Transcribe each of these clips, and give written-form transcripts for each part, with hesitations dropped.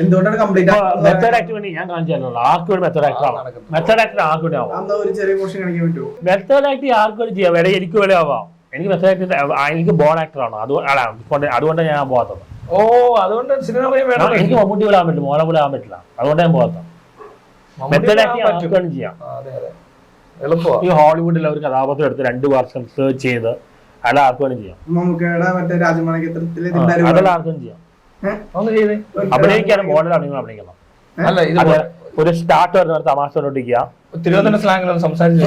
എന്തുകൊണ്ടാണ് complete method act വേണ്ടി ഞാൻ കാണിച്ചല്ലോ ആർക്ക് വേണ്ടി മെത്തേഡ് ആക്ട് ആവാം. മെത്തേഡ് ആക്ട് ആർക്ക് വേണ്ടി ആവാം. ഒരു ചെറിയ പോർഷൻ കാണിക്കാൻ പറ്റുമോ? മെത്തേഡ് ആക്ട് ആർക്ക് വേണ്ടി ചെയ്യാം. വേറെ എനിക്ക് വേണ്ടി ആവാം. എനിക്ക് മെത്തേഡ് ആക്ട് എനിക്ക് ബോൺ ആക്ടർ ആണ്. അതുകൊണ്ട് ഞാൻ പോകാത്തത്. ഓ അതുകൊണ്ട് സിനിമ എനിക്ക് മമ്മൂട്ടി പോലെ ആവാൻ പറ്റില്ല, മോളെ പോലെ ആവാൻ പറ്റില്ല. അതുകൊണ്ട് ഞാൻ പോകാത്തത്. മെത്തേഡ് ആക്ട് ആർക്ക് വേണ്ടി ചെയ്യാം. ഈ ഹോളിവുഡിൽ ഒരു കഥാപാത്രം എടുത്ത് 2 വർഷം സെർച്ച് ചെയ്ത് അല്ല ആർക്ക് വേണ്ടി ചെയ്യാം. അതെല്ലാം ആർക്കും ചെയ്യാം. അഭിനയിക്കാനും മോഡലാണ് നിങ്ങൾ അഭിനയിക്കണം. അല്ല ഇത് ഒരു സ്റ്റാർട്ട് വരുന്ന തമാശ കൊണ്ടിരിക്കുക. തിരുവനന്തപുരം സ്ലാങ്ങിലൊന്നും സംസാരിച്ചു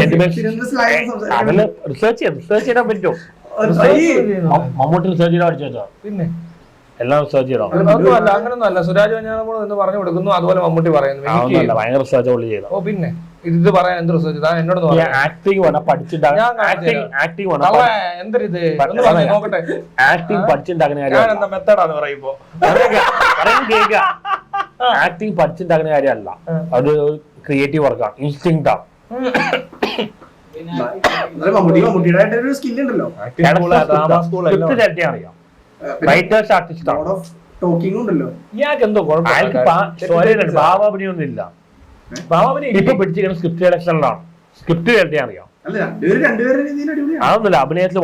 അതിൽ റിസർച്ച് ചെയ്യാൻ പറ്റും. മമ്മൂട്ടി റിസർച്ച് ചെയ്താൽ പഠിച്ചു വെച്ചോ. പിന്നെ എല്ലാം റിസർച്ച് ചെയ്തോ. അല്ല അങ്ങനൊന്നും അല്ല. സുരാജ് വെഞ്ഞാറമൂട് എന്ന് പറഞ്ഞു കൊടുക്കുന്നു, അതുപോലെ മമ്മൂട്ടി പറയുന്നു. ഭയങ്കര റിസർച്ച് പുള്ളി ചെയ്തു. ഓ പിന്നെ ഇത് പറയാൻ എന്ത് റിസർച്ച്? താൻ എന്നോട് ആക്ടിങ് വേണം നോക്കട്ടെ. ആക്ടിങ് പഠിച്ചുണ്ടാക്കുന്ന കാര്യം മെത്തേഡാന്ന് പറയുമ്പോ ആക്ടിങ് പഠിച്ചുണ്ടാക്കുന്ന കാര്യമല്ല. അത് ക്രിയേറ്റീവ് വർക്കാണ്, ഇൻസ്റ്റിങ്ക്റ്റ് ആണ്. അറിയാം. റൈറ്റേഴ്സ് ആർട്ടിസ്റ്റ് ആണ്. ഇയാൾക്ക് എന്തോ ഭാവാഭിനയൊന്നും ഇല്ല. ഇപ്പൊ പിടിച്ചിരിക്കുന്ന സ്ക്രിപ്റ്റ് സെലക്ഷനിലാണ്. സ്ക്രിപ്റ്റ് കേൾക്കാൻ അറിയാം. അതൊന്നുമില്ല. അഭിനയത്തിൽ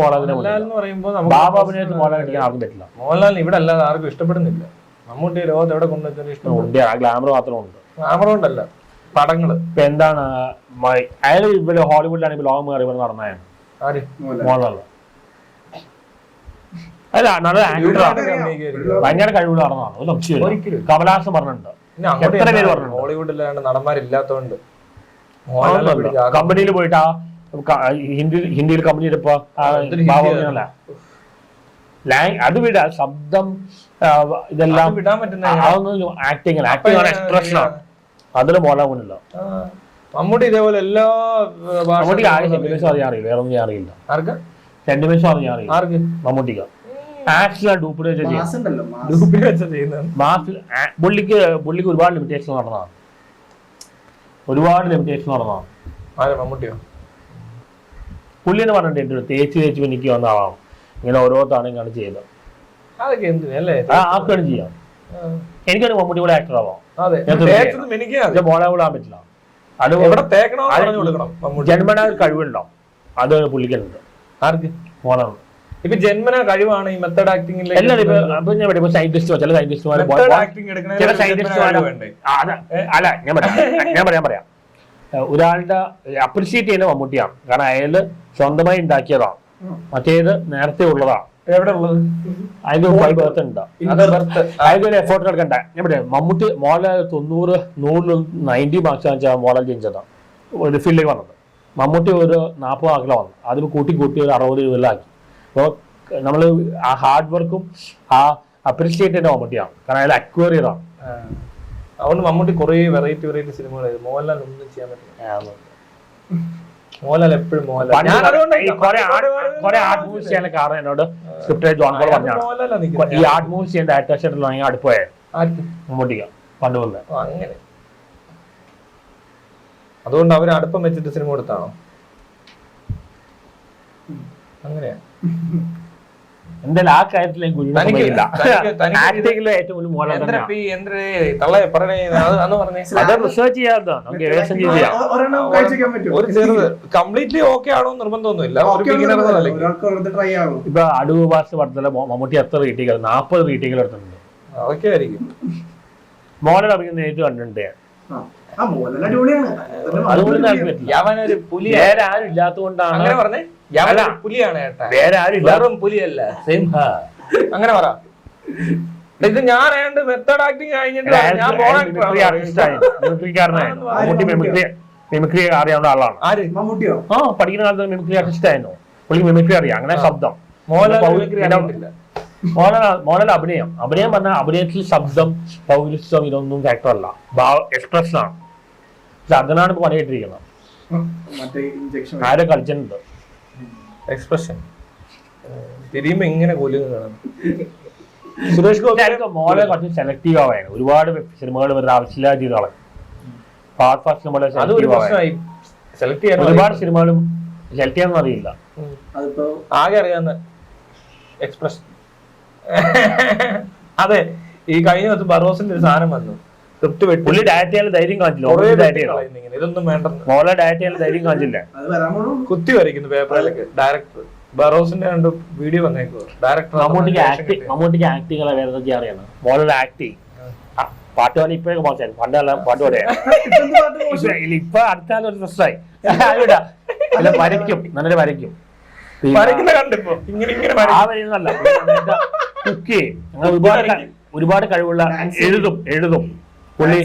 ഭാവാഭിനയത്തിൽ മോളെ അടിക്കാൻ ആർക്കും പറ്റില്ല. മോഹൻലാലിന് ഇവിടെ അല്ലാതെ ആർക്കും ഇഷ്ടപ്പെടുന്നില്ല. മമ്മൂട്ടി ലോകത്ത് എവിടെ കൊണ്ടുവച്ചാലും ഇഷ്ടമുണ്ട്. ആ ഗ്ലാമർ മാത്രമുണ്ട്. ഗ്ലാമർ കൊണ്ടല്ല, പടങ്ങള്. ഇപ്പൊ എന്താണ് അയാൾ ഇവിടെ ഹോളിവുഡിലാണ് ഇപ്പൊ ലോകം കയറി നടന്നതാണ് മോഹൻലാൽ. അല്ല നല്ല ആക്ടറാണ്, ഭയങ്കര കഴിവുള്ള നടന്നതാണ്. ഒരു സംശയമില്ല. കമലഹാസൻ പറഞ്ഞിട്ടുണ്ട്. എത്ര പേര് പറഞ്ഞു? ഹോളിവുഡിലാണ് നടന്മാരില്ലാത്തോണ്ട് കമ്പനിയിൽ പോയിട്ട് ഹിന്ദിയിൽ കമ്പനിയിൽ ഇപ്പൊ അത് വിട ശബ്ദം ഇതെല്ലാം വിടാൻ പറ്റുന്ന അതൊന്നും ആക്ടിങ് എക്സ്പ്രഷനാണ്. അതിന് മോളാവുന്നില്ല. മമ്മൂട്ടി ഇതേപോലെ എല്ലാ മമ്മൂട്ടിക്ക് ആകെ സെന്റിമെന്റ്സ് അറിയാൻ അറിയില്ല, വേറെ ഒന്നും അറിയില്ല. ആർക്ക് സെന്റിമെന്റ്സ് അറിയാൻ അറിയില്ല ആർക്ക്? മമ്മൂട്ടിക്ക്. ആക്ച്വലി ഡ്യൂപ്ലിക്കേറ്റ് പുള്ളിക്ക് ഒരുപാട് ലിമിറ്റേഷൻ നടന്നതാണ്. മമ്മൂട്ടിയോ പുള്ളി എന്ന് പറഞ്ഞിട്ട് തേച്ച് എനിക്ക് വന്ന ആളാണ്. ഇങ്ങനെ ഓരോ തവണ ഇങ്ങനെ ചെയ്തത്. അതൊക്കെ എന്തിനല്ലേ ആർക്കാണ് ചെയ്യാം. എനിക്കൊരു മമ്മൂട്ടി കൂടെ ആക്ടർ ആവാം. മോളെ കൂടെ ആവാൻ പറ്റില്ല. അത് ജന്മന കഴിവുണ്ടാവും. അത് പുള്ളിക്കുണ്ട്. ആർക്ക്? മോളാണ്. ഇപ്പൊ ജന്മന കഴിവാണ് ഈ മെത്തേഡ് ആക്ടിംഗ്. സയന്റിസ്റ്റ് ചില സയന്റിസ്റ്റുമാർ അല്ല ഞാൻ പറയാം ഒരാളുടെ അപ്രിഷിയേറ്റ് ചെയ്യുന്ന മമ്മൂട്ടിയാണ്. കാരണം അയാള് സ്വന്തമായി ഉണ്ടാക്കിയതാണ്. മറ്റേത് നേരത്തെ ഉള്ളതാണ്. എവിടെ ഉള്ളത്? അതിന്റെ ബർത്ത് ഉണ്ട്. അതിന്റെ എഫോർട്ട് എടുക്കണ്ട. ഞാൻ പറയാം മമ്മൂട്ടി മോളെ 90 മാർക്സ് വെച്ചാൽ മോളൽ ജനിച്ചതാണ് ഒരു ഫീൽഡിലേക്ക് വന്നത്. മമ്മൂട്ടി ഒരു 40 മാർക്കിലാണ് വന്നത്. അതിന് കൂട്ടി ഒരു 60 ആക്കി. അപ്പോൾ നമ്മൾ ആ ഹാർഡ് വർക്കും ആ അപ്രീഷിയേറ്റ് ചെയ്യുന്ന മമ്മൂട്ടിയാണ്. കാരണം അയാൾ അക്വയർ ചെയ്താണ്. അതുകൊണ്ട് മമ്മൂട്ടി കുറെ വെറൈറ്റി സിനിമകൾ. മോഹൻലാൽ ഒന്നും ചെയ്യാൻ പറ്റില്ല. മോഹൻലാൽ എപ്പോഴും കുറെ ആർട്ട് മൂവ്സ് ചെയ്യാൻ കാരണം എന്നോട് സ്ക്രിപ്റ്റ് ജോൺ പോൾ പറഞ്ഞാണ്. ഈ ആർട്ട് മൂവ്സ് ചെയ്യാൻ ഡയറക്ടർ അടുപ്പോയ മമ്മൂട്ടിക്ക് പണ്ട് പോലെ. അങ്ങനെ അതുകൊണ്ട് അവർ അടുപ്പം വെച്ചിട്ട് സിനിമ കൊടുത്താണോ? അങ്ങനെയാ. എന്തായാലും ആ കാര്യത്തിൽ ഏറ്റവും കംപ്ലീറ്റ്ലി ഓക്കെ ആണോ നിർബന്ധമൊന്നുമില്ല. ഇപ്പൊ അടൂർ ഭാഷ പടത്തിലെ മമ്മൂട്ടി എത്ര റീറ്റേക്കുകൾ? 40 റീറ്റേക്കുകൾ എടുത്തിട്ടുണ്ട്. അതൊക്കെ ആയിരിക്കും. മോഹൻലാൽ അഭിനയിക്കുന്ന നേരിട്ട് കണ്ടിട്ടുണ്ട്. യാവനൊരു പുലി വേറെ ആരും ഇല്ലാത്തതുകൊണ്ടാണ് അങ്ങനെ പറഞ്ഞേ. പുലിയാണ് ഏട്ടാ, വേറെ ആരും വെറും പുലിയല്ല. അങ്ങനെ പറ. ഇത് ഞാൻ മെത്തേഡ് ആക്ടിങ് കഴിഞ്ഞിട്ട് മിമിക്രി അറിയാവുന്ന ആളാണ്. ആര്? മമ്മൂട്ടിയോ? പഠിക്കുന്ന കാലത്ത് മിമിക്രി ആർട്ടിസ്റ്റ് ആയിരുന്നു. പുള്ളി മിമിക്രി അറിയാം. അങ്ങനെ ശബ്ദം മോഹൻലാൽ അഭിനയം പറഞ്ഞാൽ അഭിനയത്തിൽ ശബ്ദം പൗരസ്ത്വം ഇതൊന്നും ഫാക്ടറല്ല, എക്സ്പ്രഷനാണ്. പക്ഷെ അതിനാണ് ഇപ്പൊ പണിയിട്ടിരിക്കുന്നത്. ആരെ കളിച്ചിട്ടുണ്ട് എക്സ്പ്രഷൻ തിരിയുമ്പോ ഇങ്ങനെ കൊല്ലുന്നതാണ്. സുരേഷ് ഗോപി മോളെ കുറച്ച് സെലക്റ്റീവ് ആവാണ്. ഒരുപാട് സിനിമകൾ വരുന്ന ആവശ്യമില്ലാത്ത ചെയ്തോളെ ഒരുപാട് സിനിമകളും സെലക്ട് ചെയ്യാനൊന്നും അറിയില്ല. ആകെ അറിയാവുന്ന എക്സ്പ്രഷൻ. അതെ, ഈ കഴിഞ്ഞ ദിവസം ബറോസിന്റെ ഒരു സാധനം വന്നു, സ്ക്രിപ്റ്റ് വെട്ടി പുള്ളി ഡയറ്റ് ചെയ്യാൻ ധൈര്യം കാണിച്ചില്ല. ഇതൊന്നും വേണ്ടെന്ന് മോളെ ഡയറ്റ് ചെയ്യാൻ ധൈര്യം കാണിച്ചില്ല. അത് വരാൻ പോണു. കുത്തി വരയ്ക്കുന്നു പേപ്പറിലേക്ക്. ഡയറക്ടർ ബറോസിന്റെ കണ്ട് വീഡിയോ വന്നേക്കോ. ഡയറക്ടർ മമ്മൂട്ടിക്ക് ആക്ടിങ് വേറെ എന്തൊക്കെ അറിയണം. മോളുടെ ആക്ടിങ് പാട്ട് പാടി ഇപ്പോഴൊക്കെ മോശം, പണ്ടെല്ലാം പാട്ട് പാടിയാണ്. ഇപ്പൊ അടുത്താലും ഒരു പ്രശ്നമായി. അല്ല വരയ്ക്കും, നല്ലൊരു വരയ്ക്കും. കണ്ടിപ്പോ ഇങ്ങനെ ആ വരിന്നല്ല, കുക്ക് ചെയ്യും. അങ്ങനെ ഒരുപാട് കഴിവുള്ള എഴുതും പുള്ളി.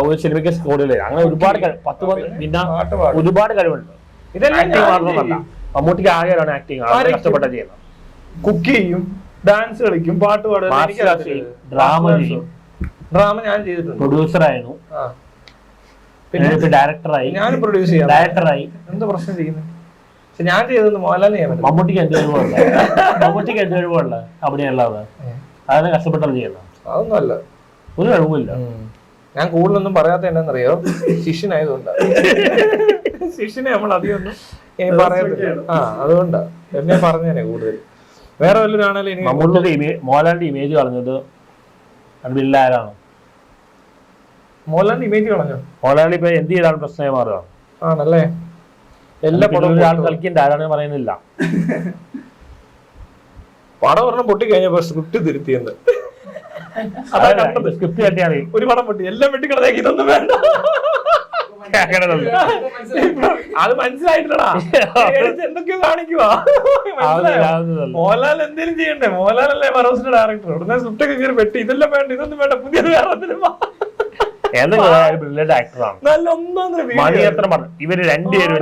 ഒരു സിനിമയ്ക്ക് സ്കോഡിൽ അങ്ങനെ ഒരുപാട് 10 പിന്നെ ഒരുപാട് കഴിവുണ്ട്. ആക്ടിങ് മാത്രമല്ല, മമ്മൂട്ടിക്ക് ആകെയാണ് ആക്ടിങ് കഷ്ടപ്പെട്ട ചെയ്യുന്നത്. കുക്ക് ചെയ്യും, ഡാൻസ് കളിക്കും, പാട്ട് പാടും, ഡ്രാമ ഞാൻ ചെയ്തിട്ടുണ്ട്. പ്രൊഡ്യൂസറായിരുന്നു, പിന്നെ ഡയറക്ടറായി. ഞാൻ പ്രൊഡ്യൂസ് ചെയ്യാം. ഡയറക്ടറായി. എന്താ പ്രശ്നം ചെയ്യുന്നത്? പക്ഷെ ഞാൻ ചെയ്തത് മോഹൻലാലിനെ ചെയ്യാൻ പറ്റും. മമ്മൂട്ടിക്ക് എന്ത് കഴിവുള്ള അഭിനയുള്ളത് അതാണ് കഷ്ടപ്പെട്ടത് ചെയ്യുന്നത്. അതൊന്നും അല്ല, ഒരു കഴിവില്ല. ഞാൻ കൂടുതലൊന്നും പറയാത്ത എന്നാന്നറിയോ, ശിഷ്യനായതുകൊണ്ടാ. ശിഷ്യനെ നമ്മൾ അധികം ഒന്നും പറയത്തില്ല. അതുകൊണ്ടാ എന്നെ പറഞ്ഞേനെ കൂടുതൽ. വേറെ വല്ലവരാണേലും മമ്മൂട്ടിയുടെ മോഹൻലാലിന്റെ ഇമേജ് കളഞ്ഞത് ആരാണ്? മോഹൻലാലിന്റെ ഇമേജ് കളഞ്ഞോ? മോഹൻലാൽ ഇപ്പൊ എന്ത് ചെയ്താണ് പ്രശ്നമായി മാറുക? ആണല്ലേ? എല്ലാ പടവും ആൾ കളിക്കണ്ട, ആരാണ് പറയുന്നില്ല. പടം ഒരെണ്ണം പൊട്ടി കഴിഞ്ഞപ്പോ സ്ക്രിപ്റ്റ് തിരുത്തിയെന്ന്. സ്ക്രിപ്റ്റ് കട്ടിയാണ് ഒരു പടം പൊട്ടി, എല്ലാം വെട്ടിക്കളഞ്ഞേക്ക്, ഇതൊന്നും വേണ്ട. അത് മനസ്സിലായിട്ടടാ, എന്തൊക്കെയോ കാണിക്കുവാ. മോഹൻലാൽ എന്തേലും ചെയ്യണ്ടേ? മോഹൻലാലല്ലേ ബറോസിന്റെ ഡയറക്ടർ. ഉടനെ സ്ക്രിപ്റ്റ് ഒക്കെ കയറി വെട്ടി, ഇതെല്ലാം വേണ്ട, ഇതൊന്നും വേണ്ട, പുതിയത് വേറെ സിനിമ. ആക്ടറാണ്. ഇവര് രണ്ടുപേരും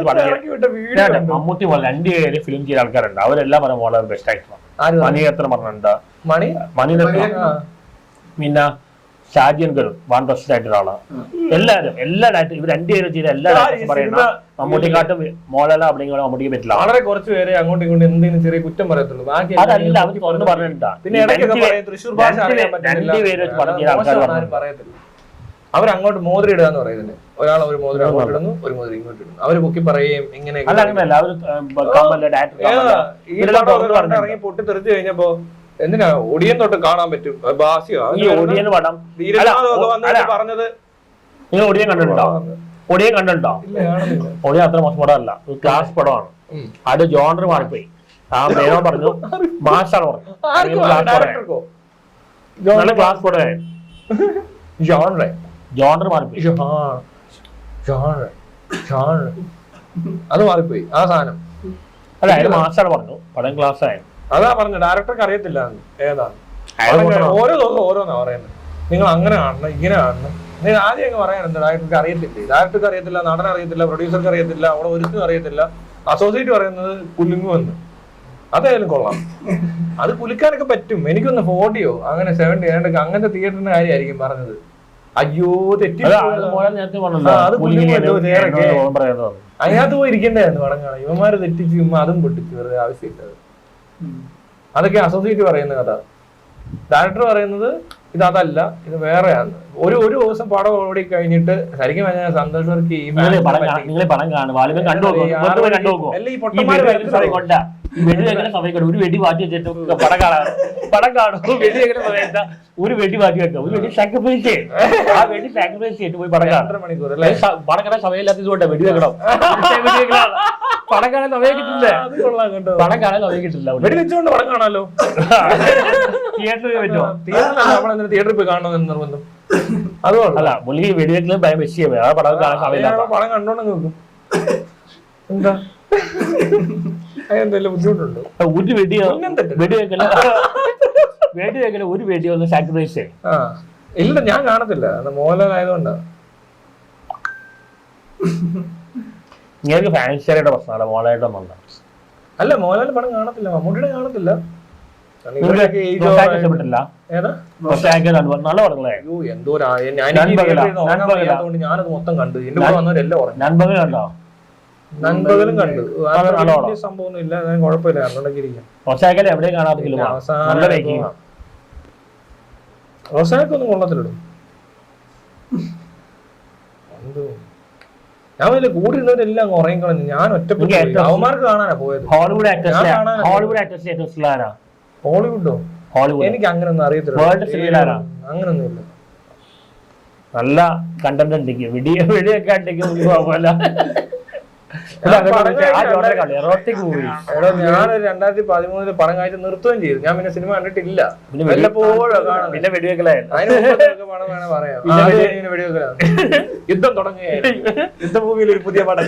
മമ്മൂട്ടി പോലെ 2 പേര് ഫിലിം ചെയ്ത ആൾക്കാരുണ്ട്. അവരെല്ലാം പറഞ്ഞ മോഹൻലാൽ ബെസ്റ്റ് ആക്ടറാണ്. മണിരത്നം പറഞ്ഞിട്ടുണ്ട്, മണിരത്നം, പിന്നെ ഷാജിയൻ ഗരുൺ വൺ ബെസ്റ്റ് ആയിട്ടുള്ള ആളാണ്. എല്ലാരും ഇവർ 2 പേരും ചെയ്ത എല്ലാ ഡയറക്ടേഴ്സും പറയുന്ന മമ്മൂട്ടിക്കാട്ടും മോഹൻലാൽ അഭിനയിക്കാൻ മമ്മൂട്ടിക്ക് പറ്റില്ല. വളരെ കുറച്ച് പേരെ അങ്ങോട്ടും ഇങ്ങോട്ടും എന്തെങ്കിലും ചെറിയ കുറ്റം പറയത്തുള്ളൂ. അതല്ല, അവർ തുറന്ന് പറഞ്ഞിട്ടാ. പിന്നെ തൃശ്ശൂർ ഭാഷ പറയത്തില്ല. അവരങ്ങോട്ട് മോതിരം ഇടുക എന്ന് പറയുന്നത്. ഒരാൾ ഒരു മോതിരം അങ്ങോട്ട് ഇടുന്നു, ഒരു മോതിരം ഇങ്ങോട്ട് ഇടുന്നു. അവര് പൊക്കി പറയുകയും ഇങ്ങനെ ഇറങ്ങി പൊട്ടി തെറിച്ചു കഴിഞ്ഞപ്പോ എന്തിനാ ഒടിയൻ തൊട്ട് കാണാൻ പറ്റും. പറഞ്ഞത് ഒടിയൻ കണ്ടിട്ടുണ്ടോ? ഒടിയൻ അത്ര മോശം പടമല്ല, ക്ലാസ് പടമാണ്. അത് ജോണർ മാറിപ്പോയി. ആ മേനോ പറഞ്ഞു, മാഷാണ് പറഞ്ഞു, നല്ല ക്ലാസ് പടമേ. ജോണർ മാറിപ്പോയി. അത് മാറിപ്പോയി ആ സാധനം. അല്ല, അതിന് മാഷാണ് പറഞ്ഞു, പടം ക്ലാസ് ആയിരുന്നു. അതാ പറഞ്ഞു, ഡയറക്ടർക്ക് അറിയത്തില്ല ഏതാണ്. ഓരോ ദിവസം ഓരോന്നാ പറയുന്നത്. നിങ്ങൾ അങ്ങനെ കാണണം, ഇങ്ങനെ കാണണം. നിങ്ങൾ ആദ്യം അങ്ങ് പറയാനുണ്ട്, ഡയറക്ടർക്ക് അറിയത്തില്ല, ഡയറക്ടർക്ക് അറിയത്തില്ല, നടൻ അറിയത്തില്ല, പ്രൊഡ്യൂസർക്ക് അറിയത്തില്ല, അവിടെ ഒരുക്കും അറിയത്തില്ല. അസോസിയേറ്റ് പറയുന്നത് കുലുങ്ങുമെന്ന്. അതായാലും കൊള്ളാം, അത് കുലുക്കാനൊക്കെ പറ്റും. എനിക്കൊന്ന് 40 അങ്ങനെ 70 അങ്ങനത്തെ തിയേറ്ററിന്റെ കാര്യമായിരിക്കും പറഞ്ഞത്. അയ്യോ തെറ്റി, അതിനകത്ത് പോയി ഇരിക്കേണ്ടായിരുന്നു പടം കാണാൻ. ഇവന്മാര് തെറ്റിച്ച് അതും പൊട്ടിച്ച് വെറുതെ ആവശ്യമില്ല. അതൊക്കെ അസോസിയേറ്റ് പറയുന്ന കഥ. ഡയറക്ടർ പറയുന്നത് ഇത് അതല്ല, ഇത് വേറെയാണ്. ഒരു ദിവസം പടം ഓടി കഴിഞ്ഞിട്ട് ശരിക്കും പറഞ്ഞാൽ സന്തോഷ് വർക്ക് ഒരു വെടി മാറ്റി വെച്ചിട്ട് പടം കാണും. ഒരു വെടി മാറ്റി വെക്കാം, ഒരു വെടി സാക്രിഫൈസ് ചെയ്യും. ആ വെടി സാക്രിഫൈസ് ചെയ്തിട്ട് പോയി പടം കാണാൻ. 2 മണിക്കൂർ പടം കാണാൻ സമയമില്ലാത്തതുകൊണ്ട് വെടി വെക്കണം. പടം കാണാൻ സമയം കിട്ടില്ല, പടം കാണാൻ സമയം കിട്ടില്ല. വെടി വെച്ചുകൊണ്ട് പടം കാണാലോ. തിയേറ്ററിൽ പറ്റുമോ? തിയേറ്ററിൽ പോയി കാണണമെന്ന് നിർബന്ധം. അതുകൊണ്ടല്ല, പുള്ളി വെടിവെക്കലും ഭയം വെച്ച് പടം കാണാൻ സമയമില്ല. പടം കണ്ടോണ്ടെങ്കിൽ നോക്കും. എന്താ എന്തെങ്കിലും ബുദ്ധിമുട്ടുണ്ടോ? ഒരു വെടിവെക്കല ഒരു വെടി ഒന്ന് സാക്രിഫൈസ് ചെയ്യും. ഇല്ല, ഞാൻ കാണത്തില്ല, മോഹൻലാൽ ആയതുകൊണ്ടാ. നിങ്ങൾക്ക് ഫാൻസിയുടെ പ്രശ്നമാണ് മോഹൻലാലിന്റെ വന്ന. അല്ല, മോഹൻലാൽ പടം കാണത്തില്ല, മമ്മൂട്ടിയുടെ കാണത്തില്ല. നല്ല പടങ്ങളെ ഞാനത് മൊത്തം കണ്ടു. എന്റെ കൂടെ വന്നവരെല്ലാം പറഞ്ഞു. നൻപകൽ കണ്ടോ? നൻപകലും കണ്ടു. സംഭവമൊന്നും ഇല്ല, കുഴപ്പമില്ല, കണ്ടോണ്ടിരിക്കാം. റോസാക്കൽ എവിടെ കാണാത്തില്ല. റോസാക്കൊന്നും കൊള്ളത്തിലിടും. ഞാൻ വലിയ കൂടി ഇരുന്നവരെല്ലാം ഉറങ്ങി കളഞ്ഞു. ഞാൻ ഒറ്റപ്പെട്ടു. അവന്മാർക്ക് കാണാനാ പോയത്. ഹോളിവുഡ് ഹോളിവുഡോ? എനിക്ക് അങ്ങനെ ഒന്നും അറിയത്തില്ല. അങ്ങനൊന്നും ഇല്ല. നല്ല കണ്ടന്റ് ഉണ്ടെങ്കിൽ വെടിയൊക്കെ ഉണ്ടെങ്കിൽ കുഴപ്പമില്ല. എറോട്ടിക് മൂവി എടോ ഞാനൊരു 2013 പടം കാഴ്ച നിർത്തുകയും ചെയ്തു. ഞാൻ പിന്നെ സിനിമ കണ്ടിട്ടില്ല. വല്ലപ്പോഴും കാണും. പിന്നെ വെടിവെക്കലായിരുന്നു. അതിന് മുമ്പത്തെ പടം വേണേ പറയാം. വെടിവെക്കലാണ്. യുദ്ധം തുടങ്ങുകയായിരുന്നു. യുദ്ധ മൂവിയിൽ ഒരു പുതിയ പടം